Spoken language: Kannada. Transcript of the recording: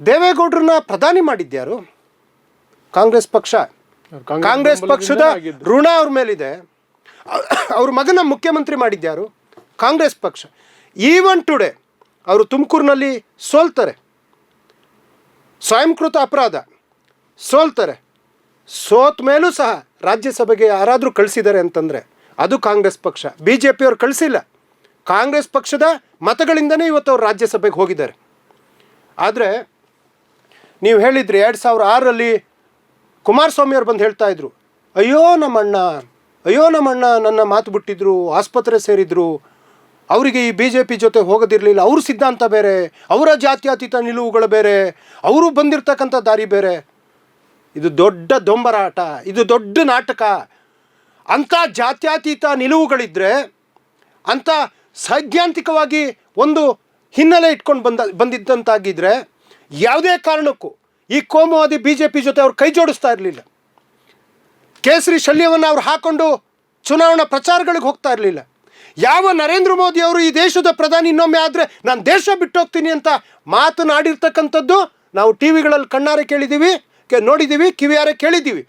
ದೇವೇಗೌಡರನ್ನ ಪ್ರಧಾನಿ ಮಾಡಿದ್ಯಾರು? ಕಾಂಗ್ರೆಸ್ ಪಕ್ಷ. ಕಾಂಗ್ರೆಸ್ ಪಕ್ಷದ ಋಣ ಅವ್ರ ಮೇಲಿದೆ. ಅವ್ರ ಮಗನ ಮುಖ್ಯಮಂತ್ರಿ ಮಾಡಿದ್ಯಾರು? ಕಾಂಗ್ರೆಸ್ ಪಕ್ಷ. ಈವನ್ ಟುಡೇ ಅವರು ತುಮಕೂರಿನಲ್ಲಿ ಸೋಲ್ತಾರೆ, ಸ್ವಯಂಕೃತ ಅಪರಾಧ, ಸೋಲ್ತಾರೆ. ಸೋತ ಮೇಲೂ ಸಹ ರಾಜ್ಯಸಭೆಗೆ ಯಾರಾದರೂ ಕಳಿಸಿದ್ದಾರೆ ಅಂತಂದರೆ ಅದು ಕಾಂಗ್ರೆಸ್ ಪಕ್ಷ. ಬಿ ಜೆ ಪಿಯವ್ರು ಕಳಿಸಿಲ್ಲ. ಕಾಂಗ್ರೆಸ್ ಪಕ್ಷದ ಮತಗಳಿಂದನೇ ಇವತ್ತು ಅವ್ರು ರಾಜ್ಯಸಭೆಗೆ ಹೋಗಿದ್ದಾರೆ. ಆದರೆ ನೀವು ಹೇಳಿದ್ರಿ 2006ರಲ್ಲಿ ಕುಮಾರಸ್ವಾಮಿ ಅವ್ರು ಬಂದು ಹೇಳ್ತಾ ಇದ್ರು, ಅಯ್ಯೋ ನಮ್ಮಣ್ಣ ನನ್ನ ಮಾತು ಬಿಟ್ಟಿದ್ರು, ಆಸ್ಪತ್ರೆ ಸೇರಿದ್ರು, ಅವರಿಗೆ ಈ ಬಿ ಜೆ ಪಿ ಜೊತೆ ಹೋಗೋದಿರಲಿಲ್ಲ, ಅವ್ರ ಸಿದ್ಧಾಂತ ಬೇರೆ, ಅವರ ಜಾತ್ಯತೀತ ನಿಲುವುಗಳು ಬೇರೆ, ಅವರು ಬಂದಿರತಕ್ಕಂಥ ದಾರಿ ಬೇರೆ. ಇದು ದೊಡ್ಡ ದೊಂಬರಾಟ, ಇದು ದೊಡ್ಡ ನಾಟಕ. ಅಂಥ ಜಾತ್ಯತೀತ ನಿಲುವುಗಳಿದ್ದರೆ, ಅಂಥ ಸೈದ್ಧಾಂತಿಕವಾಗಿ ಒಂದು ಹಿನ್ನೆಲೆ ಇಟ್ಕೊಂಡು ಬಂದಿದ್ದಂತಾಗಿದ್ದರೆ ಯಾವುದೇ ಕಾರಣಕ್ಕೂ ಈ ಕೋಮುವಾದಿ ಬಿ ಜೆ ಪಿ ಜೊತೆ ಅವ್ರು ಕೈ ಜೋಡಿಸ್ತಾ ಇರಲಿಲ್ಲ. ಕೇಸರಿ ಶಲ್ಯವನ್ನು ಅವ್ರು ಹಾಕ್ಕೊಂಡು ಚುನಾವಣಾ ಪ್ರಚಾರಗಳಿಗೆ ಹೋಗ್ತಾ ಇರಲಿಲ್ಲ. ಯಾವ ನರೇಂದ್ರ ಮೋದಿ ಅವರು ಈ ದೇಶದ ಪ್ರಧಾನಿ ಇನ್ನೊಮ್ಮೆ ಆದರೆ ನಾನು ದೇಶ ಬಿಟ್ಟೋಗ್ತೀನಿ ಅಂತ ಮಾತನಾಡಿರ್ತಕ್ಕಂಥದ್ದು ನಾವು ಟಿ ವಿಗಳಲ್ಲಿ ಕಣ್ಣಾರೆ ಕೇಳಿದ್ದೀವಿ, ನೋಡಿದ್ದೀವಿ, ಕಿವಿಯಾರೆ ಕೇಳಿದ್ದೀವಿ.